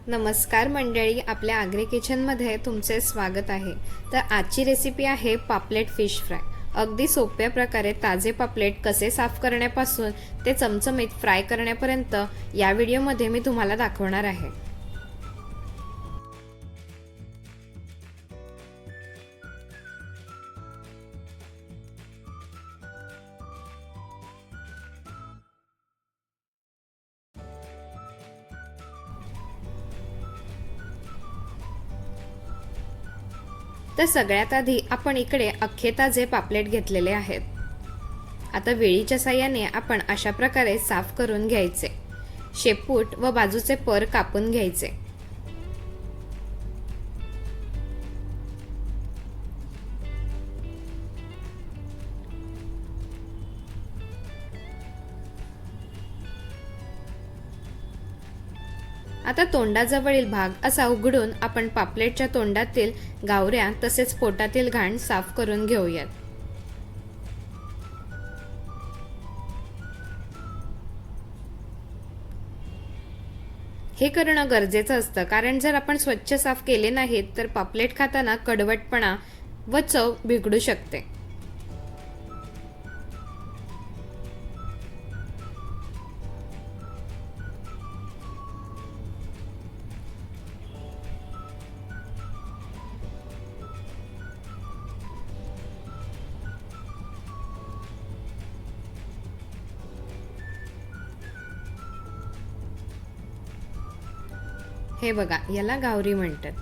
नमस्कार मंडळी, आपल्या आग्रे किचनमध्ये तुमचे स्वागत आहे। तर आजची रेसिपी आहे पापलेट फिश फ्राय। अगदी सोप्या प्रकारे ताजे पापलेट कसे साफ करण्यापासून ते चमचमीत फ्राय करण्यापर्यंत या व्हिडिओमध्ये मी तुम्हाला दाखवणार आहे। तर सगळ्यात आधी आपण इकडे अख्खे ताजे पापलेट घेतलेले आहेत। आता वेळीच्या साहाय्याने आपण अशा प्रकारे साफ करून घ्यायचे। शेपूट व बाजूचे पर कापून घ्यायचे। आता तोंडाजवळील भाग असा उघडून आपण पापलेटच्या तोंडातील गावऱ्या तसेच पोटातील घाण साफ करून घेऊयात। हे करणं गरजेचं असतं, कारण जर आपण स्वच्छ साफ केले नाहीत तर पापलेट खाताना कडवटपणा व चव बिघडू शकते। हे बघा, याला गावरी म्हणतात।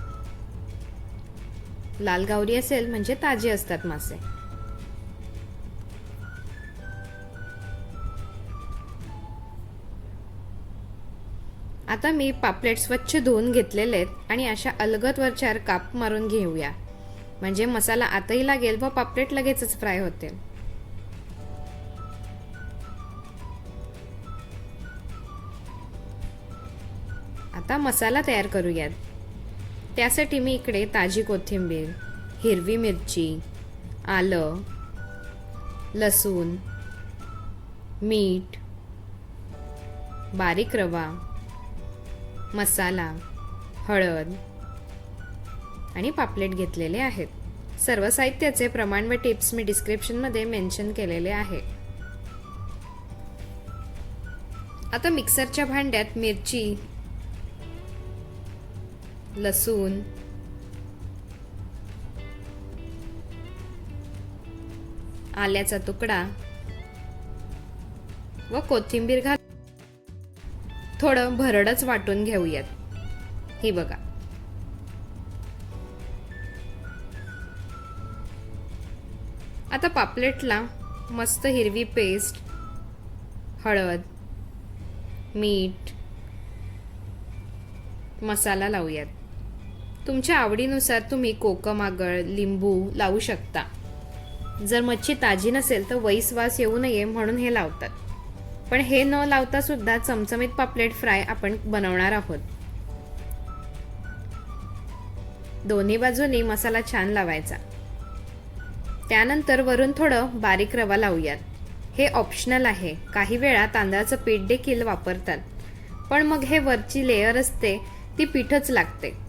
लाल गावरी असेल म्हणजे ताजे असतात मासे। आता मी पापलेट स्वच्छ धुवून घेतलेले आहेत आणि अशा अलगद वरच्यावर काप मारून घेऊया, म्हणजे मसाला आतही लागेल व पापलेट लगेचच फ्राय होतील। आता मसाला तयार करूयात। त्यासाठी मी इकडे ताजी कोथिंबीर, हिरवी मिरची, आलं, लसूण, मीठ, बारीक रवा, मसाला, हळद आणि पापलेट घेतलेले आहेत। सर्व साहित्याचे प्रमाण व टिप्स मी डिस्क्रिप्शनमध्ये मेन्शन केलेले आहे। आता मिक्सरच्या भांड्यात मिरची, लसूण, आल्याचा तुकडा व कोथिंबीर घाल थोडं भरडच वाटून घेऊयात। हे बघा, आता पापलेटला मस्त हिरवी पेस्ट, हळद, मीठ, मसाला लावूयात। तुमच्या आवडीनुसार तुम्ही कोकम, आगळ, लिंबू लावू शकता। जर मच्छी ताजी नसेल तर वैसवास येऊ नये म्हणून हे लावतात, पण हे न लावता सुद्धा चमचमीत पापलेट फ्राय आपण बनवणार आहोत। दोन्ही बाजूनी मसाला छान लावायचा। त्यानंतर वरून थोडं बारीक रवा लावूयात। हे ऑप्शनल आहे, काही वेळा तांदळाचं पीठ देखील वापरतात, पण मग हे वरची लेयर असते ती पीठच लागते।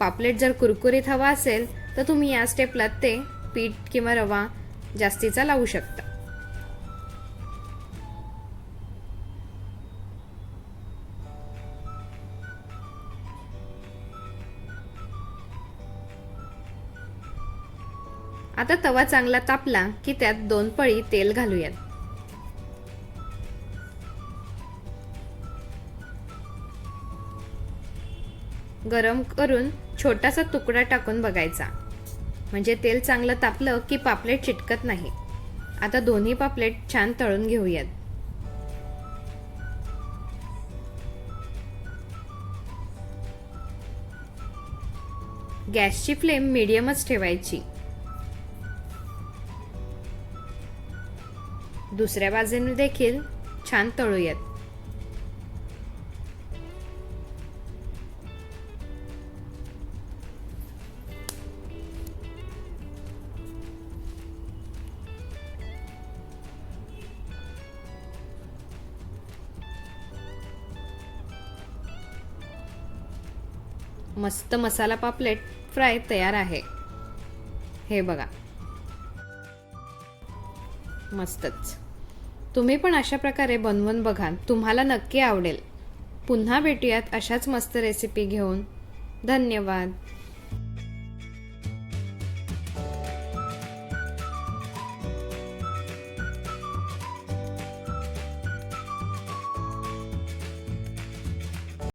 पापलेट जर कुरकुरीत हवा असेल तर तुम्ही या स्टेपला ते पीठ किंवा रवा जास्तीचा लावू शकता। आता तवा चांगला तापला की त्यात 2 पळी तेल घालूयात। गरम करून छोटासा तुकडा टाकून बघायचा, म्हणजे तेल चांगलं तापलं की पापलेट चिटकत नाही। आता दोन्ही पापलेट छान तळून घेऊयात। गॅसची फ्लेम मीडियमच ठेवायची। दुसऱ्या बाजूने देखील छान तळूयात। मस्त मसाला पापलेट फ्राय तयार आहे. हे बघा, मस्तच. तुम्ही पण अशा प्रकारे बनवून बघा, तुम्हाला नक्की आवडेल. पुन्हा भेटूयात अशाच मस्त रेसिपी घेऊन. धन्यवाद.